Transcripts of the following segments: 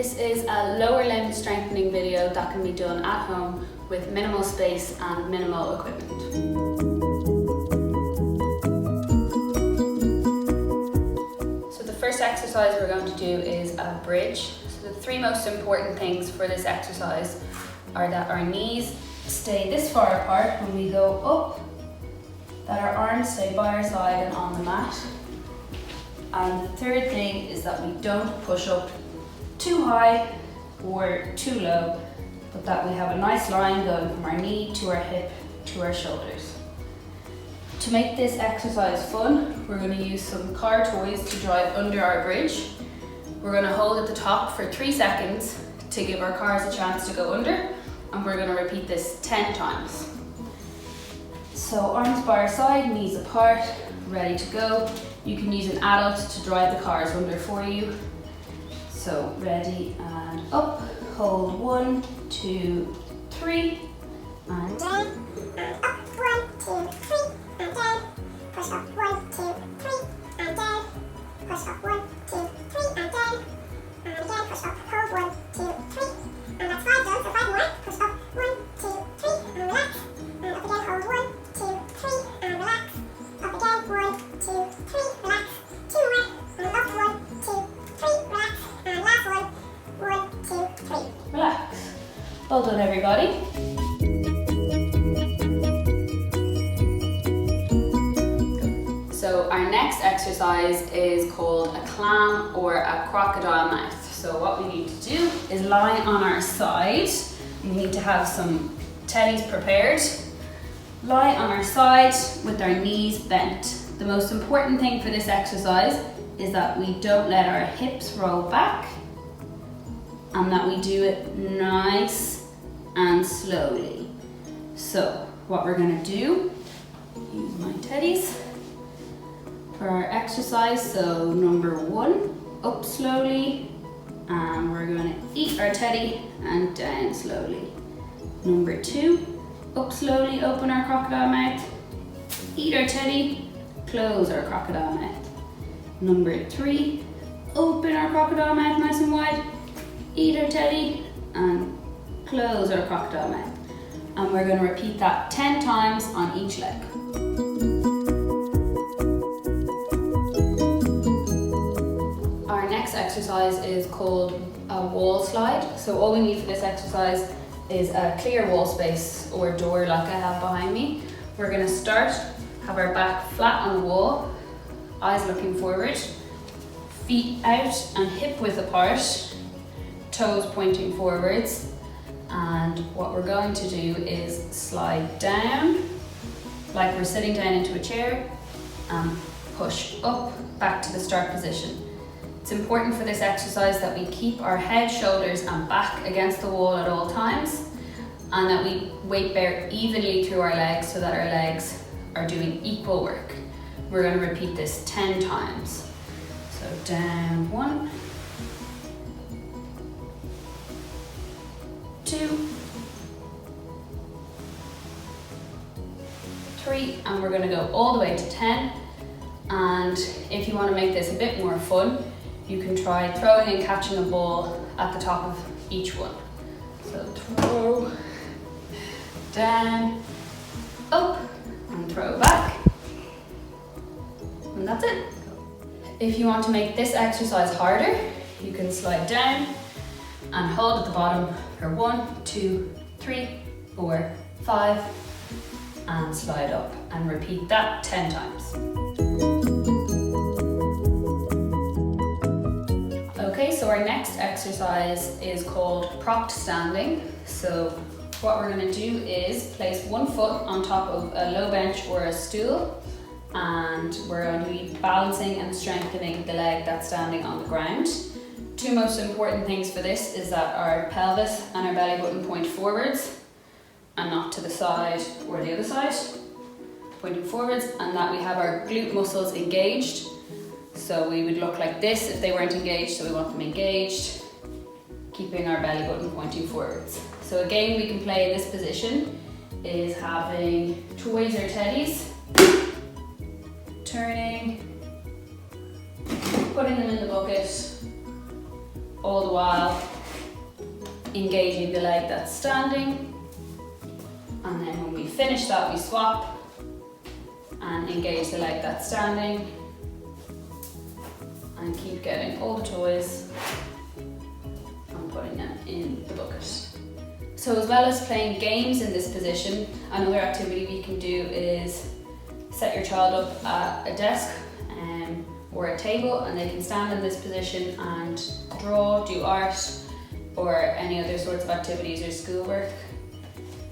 This is a lower limb strengthening video that can be done at home with minimal space and minimal equipment. So the first exercise we're going to do is a bridge. So the three most important things for this exercise are that our knees stay this far apart when we go up, that our arms stay by our side and on the mat. And the third thing is that we don't push up too high or too low, but that we have a nice line going from our knee to our hip to our shoulders. To make this exercise fun, we're going to use some car toys to drive under our bridge. We're going to hold at the top for 3 seconds to give our cars a chance to go under, and we're going to repeat this 10 times. So arms by our side, knees apart, ready to go. You can use an adult to drive the cars under for you. So ready and up, hold 1, 2, 3, and down, and up, 1, 2, 3, and down, push up, 1, 2, 3, and down, push up, 1, 2, 3, and down, and again push up, hold 1, 2, 3, and that's 5 done, so 5 more, push up, 1, 2, 3, and relax, and up again, hold 1, 2, 3, and relax, up again, 1, 2, 3, relax, 2 more, and up, 1, 2, 3, relax, and last one, 1, 2, 3, relax. Well done, everybody. So our next exercise is called a clam or a crocodile mouth. So what we need to do is lie on our side. We need to have some teddies prepared. Lie on our side with our knees bent. The most important thing for this exercise is that we don't let our hips roll back and that we do it nice and slowly. So what we're going to do, use my teddies for our exercise. So number 1, up slowly, and we're going to eat our teddy and down slowly. Number 2, up slowly, open our crocodile mouth, eat our teddy, close our crocodile mouth. Number 3, open our crocodile mouth nice and wide, eat our teddy, and close our crocodile mouth. And we're going to repeat that 10 times on each leg. Our next exercise is called a wall slide. So all we need for this exercise is a clear wall space or door like I have behind me. We're going to start, have our back flat on the wall, eyes looking forward, feet out and hip width apart, toes pointing forwards. And what we're going to do is slide down like we're sitting down into a chair and push up back to the start position. It's important for this exercise that we keep our head, shoulders and back against the wall at all times, and that we weight bear evenly through our legs so that our legs are doing equal work. We're going to repeat this 10 times. So down 1, 2, 3, and we're going to go all the way to 10. And if you want to make this a bit more fun, you can try throwing and catching a ball at the top of each one. So throw, down, up, and throw back. And that's it. If you want to make this exercise harder, you can slide down and hold at the bottom for 1, 2, 3, 4, 5, and slide up, and repeat that 10 times. Okay, so our next exercise is called propped standing. So what we're going to do is place 1 foot on top of a low bench or a stool, and we're going to be balancing and strengthening the leg that's standing on the ground. 2 most important things for this is that our pelvis and our belly button point forwards and not to the side or the other side, pointing forwards, and that we have our glute muscles engaged. So we would look like this if they weren't engaged, so we want them engaged, keeping our belly button pointing forwards. So a game we can play in this position is having toys or teddies, turning, putting them in the bucket, all the while engaging the leg that's standing. And then when we finish that, we swap and engage the leg that's standing. And keep getting all the toys and putting them in the bucket. So as well as playing games in this position, another activity we can do is set your child up at a desk or a table, and they can stand in this position and draw, do art, or any other sorts of activities or schoolwork.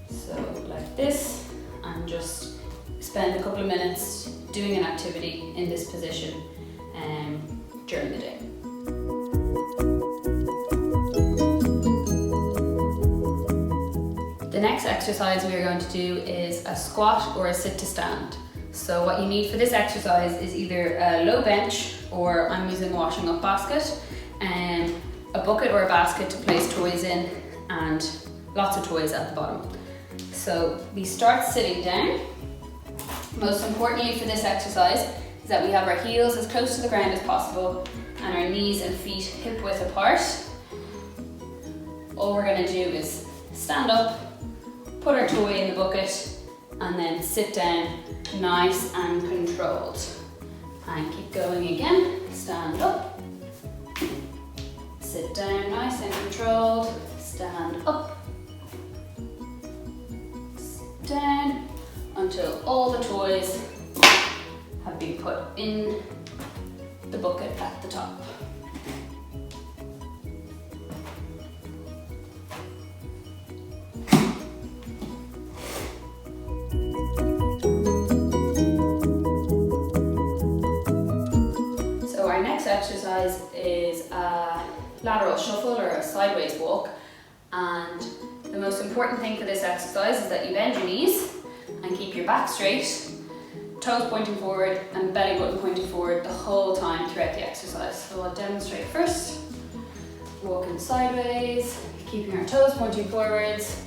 So like this, and just spend a couple of minutes doing an activity in this position during the day. The next exercise we are going to do is a squat or a sit to stand. So what you need for this exercise is either a low bench, or I'm using a washing up basket, and a bucket or a basket to place toys in, and lots of toys at the bottom. So we start sitting down. Most importantly for this exercise is that we have our heels as close to the ground as possible and our knees and feet hip width apart. All we're going to do is stand up, put our toy in the bucket, and then sit down nice and controlled. And keep going again. Stand up, sit down nice and controlled, stand up, sit down, until all the toys have been put in the bucket at the top. So our next exercise is a lateral shuffle or a sideways walk, and the most important thing for this exercise is that you bend your knees and keep your back straight, toes pointing forward and belly button pointing forward the whole time throughout the exercise. So I'll demonstrate first. Walking sideways, keeping our toes pointing forwards,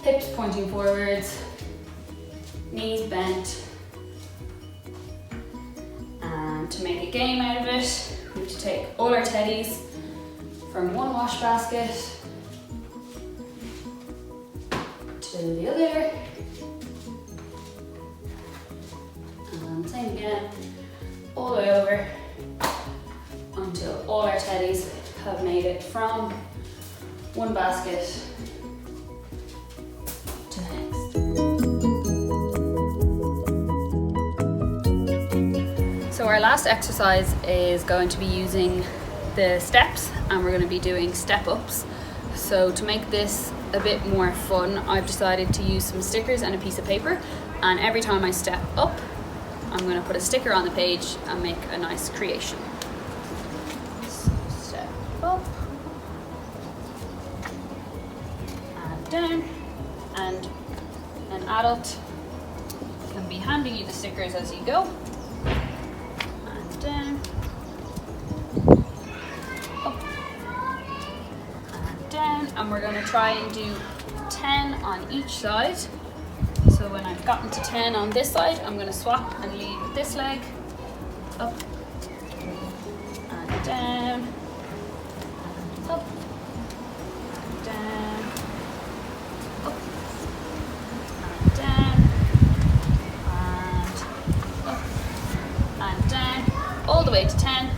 hips pointing forwards, knees bent. And to make a game out of it, we have to take all our teddies from one wash basket to the other. And same again, all the way over until all our teddies have made it from one basket to the next. So our last exercise is going to be using the steps, and we're going to be doing step ups. So to make this a bit more fun, I've decided to use some stickers and a piece of paper, and every time I step up, I'm going to put a sticker on the page and make a nice creation. So step up and down, and an adult can be handing you the stickers as you go. And down, up and down, and we're going to try and do 10 on each side. So when I've gotten to 10 on this side, I'm going to swap and lead with this leg, up and down, and up and down, up and down, and up and down, all the way to 10.